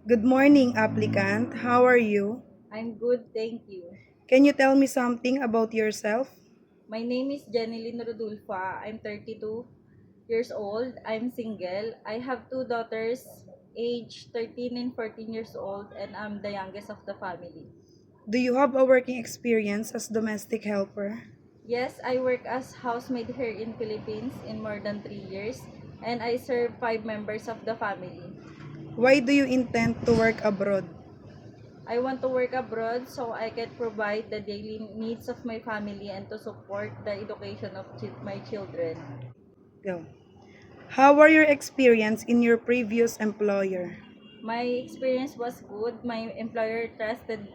Good morning, applicant. How are you? I'm good, thank you. Can you tell me something about yourself? My name is Jenilyn Rodulfa. I'm 32 years old. I'm single. I have two daughters, age 13 and 14 years old, and I'm the youngest of the family. Do you have a working experience as domestic helper? Yes, I work as housemaid here in Philippines in more than 3 years, and I serve five members of the family. Why do you intend to work abroad? I want to work abroad so I can provide the daily needs of my family and to support the education of my children. Go. How were your experience in your previous employer? My experience was good. My employer trusted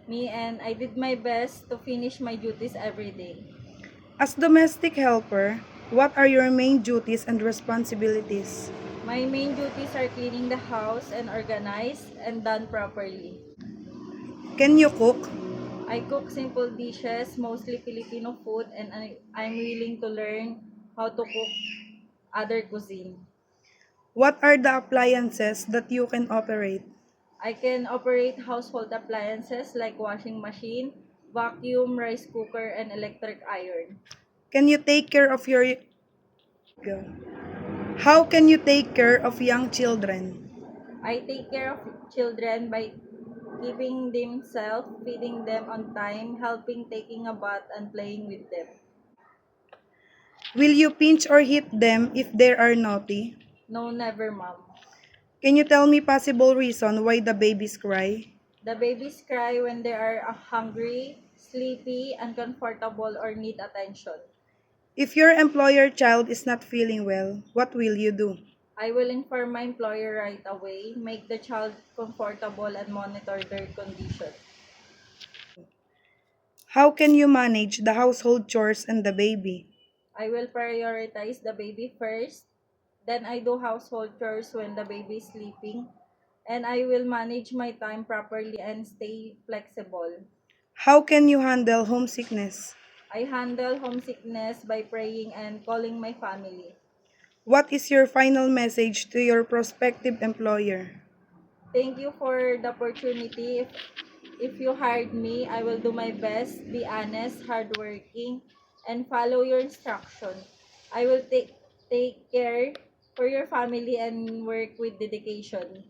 me and I did my best to finish my duties every day. As domestic helper, what are your main duties and responsibilities? My main duties are cleaning the house and organized and done properly. Can you cook? I cook simple dishes, mostly Filipino food, and I'm willing to learn how to cook other cuisine. What are the appliances that you can operate? I can operate household appliances like washing machine, vacuum, rice cooker, and electric iron. Can you take care of your Go. How can you take care of young children? I take care of children by keeping themselves, feeding them on time, helping taking a bath, and playing with them. Will you pinch or hit them if they are naughty? No, never, mom. Can you tell me possible reason why the babies cry? The babies cry when they are hungry, sleepy, uncomfortable, or need attention. If your employer child is not feeling well, what will you do? I will inform my employer right away, make the child comfortable, and monitor their condition. How can you manage the household chores and the baby? I will prioritize the baby first, then I do household chores when the baby is sleeping, and I will manage my time properly and stay flexible. How can you handle homesickness? I handle homesickness by praying and calling my family. What is your final message to your prospective employer? Thank you for the opportunity. If you hired me, I will do my best, be honest, hardworking, and follow your instruction. I will take care for your family and work with dedication.